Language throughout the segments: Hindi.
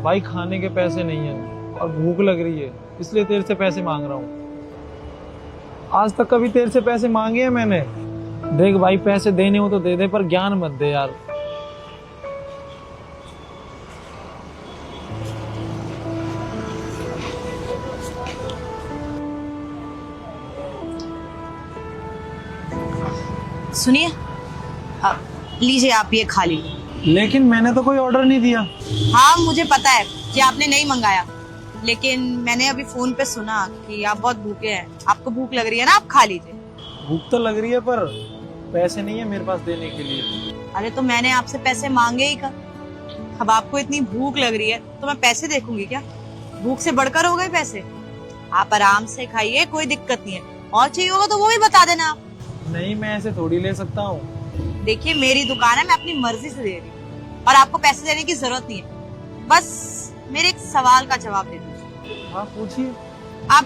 भाई खाने के पैसे नहीं है और भूख लग रही है, इसलिए तेरे से पैसे मांग रहा हूँ। आज तक कभी तेरे से पैसे मांगे हैं मैंने? देख भाई, पैसे देने हो तो दे दे, पर ज्ञान मत दे यार। सुनिए, लीजिए आप ये खा लीजिए। लेकिन मैंने तो कोई ऑर्डर नहीं दिया। हाँ मुझे पता है कि आपने नहीं मंगाया, लेकिन मैंने अभी फोन पे सुना कि आप बहुत भूखे हैं, आपको भूख लग रही है ना, आप खा लीजिए। भूख तो लग रही है पर पैसे नहीं है मेरे पास देने के लिए। अरे तो मैंने आपसे पैसे मांगे ही कब? अब आपको इतनी भूख लग रही है तो मैं पैसे देखूंगी क्या? भूख से बढ़कर हो गए पैसे। आप आराम से खाइए, कोई दिक्कत नहीं है, और चाहिए होगा तो वो भी बता देना आप। नहीं, मैं ऐसे थोड़ी ले सकता हूँ। देखिए मेरी दुकान है, मैं अपनी मर्जी से दे रही हूँ और आपको पैसे देने की जरूरत नहीं है। बस मेरे एक सवाल का जवाब दे दीजिए। हाँ पूछिए। आप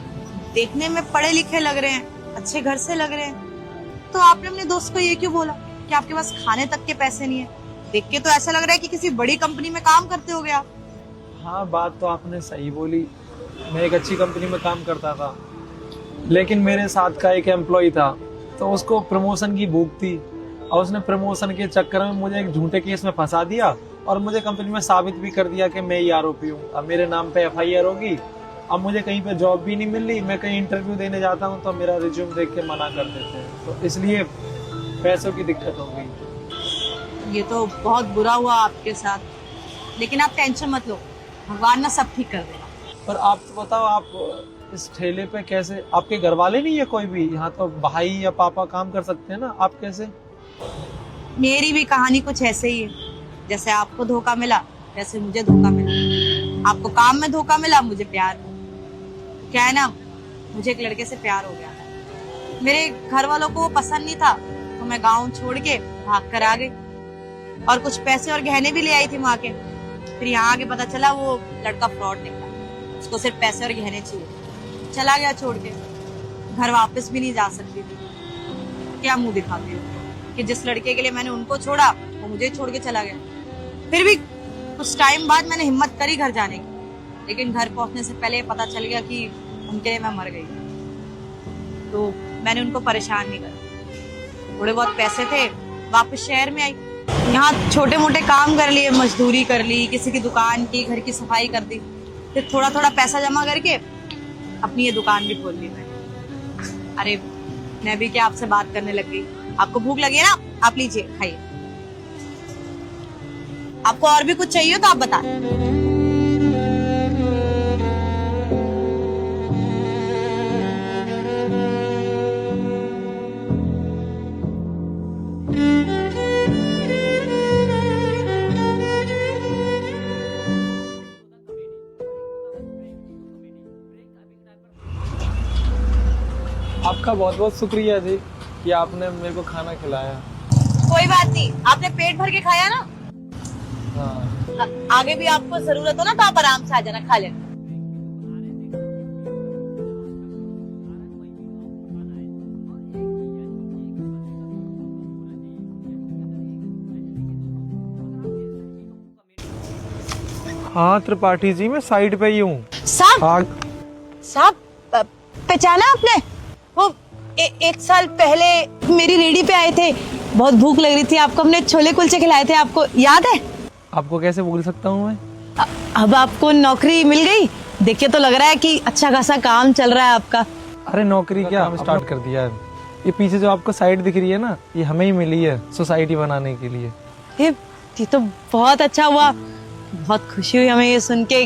देखने में पढ़े लिखे लग रहे हैं, अच्छे घर से लग रहे हैं, तो आपने अपने दोस्त को ये क्यों बोला कि आपके पास खाने तक के पैसे नहीं है? देख के तो ऐसा लग रहा है कि किसी बड़ी कंपनी में काम करते होगे आप। हाँ बात तो आपने सही बोली, मैं एक अच्छी कंपनी में काम करता था, लेकिन मेरे साथ का एक एम्प्लॉय था तो उसको प्रमोशन की भूख थी और उसने प्रमोशन के चक्कर में मुझे एक झूठे केस में फंसा दिया और मुझे कंपनी में साबित भी कर दिया कि मैं ही आरोपी हूँ। अब मेरे नाम पे FIR होगी। अब मुझे कहीं पे जॉब भी नहीं मिल रही, मैं कहीं इंटरव्यू देने जाता हूँ तो मेरा रिज्यूम देख के मना कर देते हैं, तो इसलिए पैसों की दिक्कत हो गई। ये तो बहुत बुरा हुआ आपके साथ, लेकिन आप टेंशन मत लो, भगवान ना सब ठीक कर देगा। पर आप तो बताओ, आप इस ठेले पे कैसे? आपके घर वाले नहीं है कोई भी? यहाँ तो भाई या पापा काम कर सकते हैं ना, आप कैसे? मेरी भी कहानी कुछ ऐसे ही है, जैसे आपको धोखा मिला वैसे मुझे धोखा मिला। आपको काम में धोखा मिला, मुझे प्यार में। क्या है ना, मुझे एक लड़के से प्यार हो गया। मेरे घर वालों को वो पसंद नहीं था तो मैं गांव छोड़ के भाग कर आ गई और कुछ पैसे और गहने भी ले आई थी माँ के। फिर यहाँ आके पता चला वो लड़का फ्रॉड निकला, उसको सिर्फ पैसे और गहने चाहिए। चला गया छोड़ के, घर वापस भी नहीं जा सकती थी। क्या मुंह दिखाती हूँ कि जिस लड़के के लिए मैंने उनको छोड़ा वो मुझे छोड़ के चला गया। फिर भी कुछ टाइम बाद मैंने हिम्मत करी घर जाने की, लेकिन घर पहुंचने से पहले पता चल गया कि उनके लिए मैं मर गई। तो मैंने उनको परेशान नहीं करा, थोड़े बहुत पैसे थे, वापस शहर में आई। यहाँ छोटे मोटे काम कर लिए, मजदूरी कर ली, किसी की दुकान की, घर की सफाई कर दी। फिर थोड़ा थोड़ा पैसा जमा करके अपनी ये दुकान भी खोल ली मैंने। अरे मैं भी क्या आपसे बात करने लग गई। आपको भूख लगी है ना, आप लीजिए खाइए। आपको और भी कुछ चाहिए तो आप बताएं। आपका बहुत बहुत शुक्रिया जी कि आपने मेरे को खाना खिलाया। कोई बात नहीं, आपने पेट भर के खाया ना। हाँ। आगे भी आपको जरूरत हो ना तो आप आराम से आ जाना, खा लेना। हाँ त्रिपाठी जी, मैं साइड पे ही हूँ। साहब, साहब पहचाना आपने? वो एक साल पहले मेरी रेडी पे आए थे, बहुत भूख लग रही थी, आपको हमने छोले कुलचे खिलाए थे, आपको याद है? आपको कैसे भूल सकता हूँ मैं? अब आपको नौकरी मिल गई, देख के तो लग रहा है कि अच्छा खासा काम चल रहा है आपका। अरे नौकरी क्या, हम स्टार्ट कर दिया है। ये पीछे जो आपको साइड दिख रही है ना, ये हमें ही मिली है सोसाइटी बनाने के लिए। ये तो बहुत अच्छा हुआ, बहुत खुशी हुई हमें ये सुन के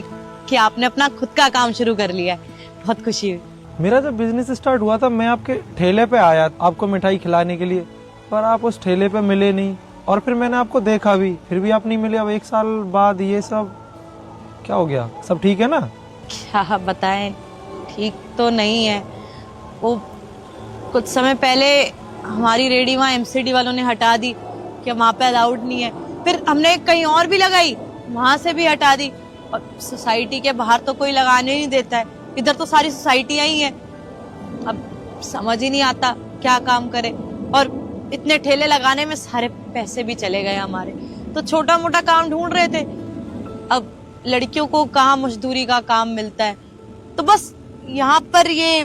कि आपने अपना खुद का काम शुरू कर लिया है। बहुत खुशी हुई। मेरा जब बिजनेस स्टार्ट हुआ था, मैं आपके ठेले पे आया आपको मिठाई खिलाने के लिए, पर आप उस ठेले पे मिले नहीं और फिर मैंने आपको देखा भी, फिर भी आप नहीं मिले। अब 1 साल बाद ये सब क्या हो गया? सब ठीक है ना? क्या बताएं, ठीक तो नहीं है। वो कुछ समय पहले हमारी रेडी वहाँ MCD वालों ने हटा दी कि वहाँ पे अलाउड नहीं है। फिर हमने कहीं और भी लगाई, वहां से भी हटा दी। और सोसाइटी के बाहर तो कोई लगाने नहीं देता है, इधर तो सारी सोसाइटियां ही हैं। अब समझ ही नहीं आता क्या काम करे, और इतने ठेले लगाने में सारे पैसे भी चले गए हमारे। तो छोटा मोटा काम ढूंढ रहे थे, अब लड़कियों को कहाँ मजदूरी का काम मिलता है, तो बस यहाँ पर ये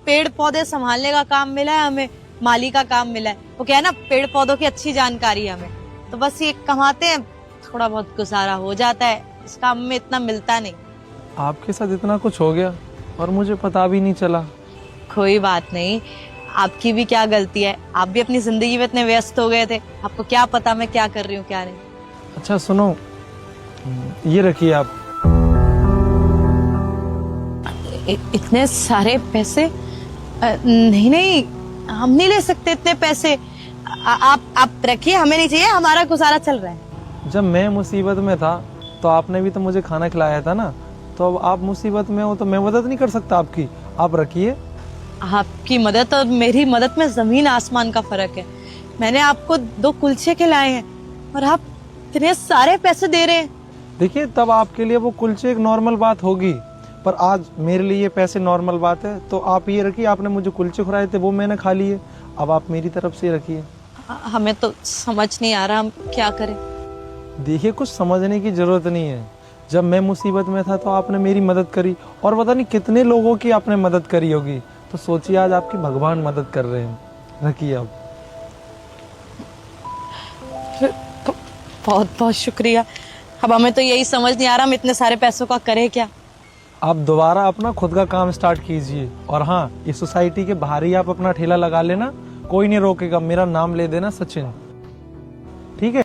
पेड़ पौधे संभालने का काम मिला है हमें, माली का काम मिला है। वो क्या है ना, पेड़ पौधों की अच्छी जानकारी है हमें, तो बस ये कमाते हैं, थोड़ा बहुत गुजारा हो जाता है, इस काम में इतना मिलता नहीं। आपके साथ इतना कुछ हो गया और मुझे पता भी नहीं चला। कोई बात नहीं, आपकी भी क्या गलती है, आप भी अपनी जिंदगी में इतने व्यस्त हो गए थे, आपको क्या पता मैं क्या कर रही हूँ क्या नहीं। अच्छा सुनो, ये रखिए आप। इतने सारे पैसे? नहीं नहीं, हम नहीं ले सकते इतने पैसे। आप रखिए, हमें नहीं चाहिए, हमारा गुजारा चल रहा है। जब मैं मुसीबत में था तो आपने भी तो मुझे खाना खिलाया था ना, तो अब आप मुसीबत में हो तो मैं मदद नहीं कर सकता आपकी। आप रखिए। आपकी मदद और मेरी मदद में जमीन आसमान का फर्क है। मैंने आपको 2 कुलचे खिलाए हैं और आप इतने सारे पैसे दे रहे हैं। देखिए, तब आपके लिए वो कुलचे एक नॉर्मल बात होगी, पर आज मेरे लिए ये पैसे नॉर्मल बात है। तो आप ये रखिए, आपने मुझे कुलचे खुराए थे वो मैंने खा लिए, अब आप मेरी तरफ से रखिए। हमें तो समझ नहीं आ रहा हम क्या करें। देखिए, कुछ समझने की जरूरत नहीं है। जब मैं मुसीबत में था तो आपने मेरी मदद करी, और पता नहीं कितने लोगों की आपने मदद करी होगी। तो सोचिए, आज आपकी भगवान मदद कर रहे हैं। रखिए आप। बहुत बहुत शुक्रिया। अब हमें तो यही समझ नहीं आ रहा हम इतने सारे पैसों का करें क्या। आप दोबारा अपना खुद का काम स्टार्ट कीजिए, और हाँ, इस सोसाइटी के बाहर ही आप अपना ठेला लगा लेना, कोई नहीं रोकेगा। मेरा नाम ले देना, सचिन। ठीक है।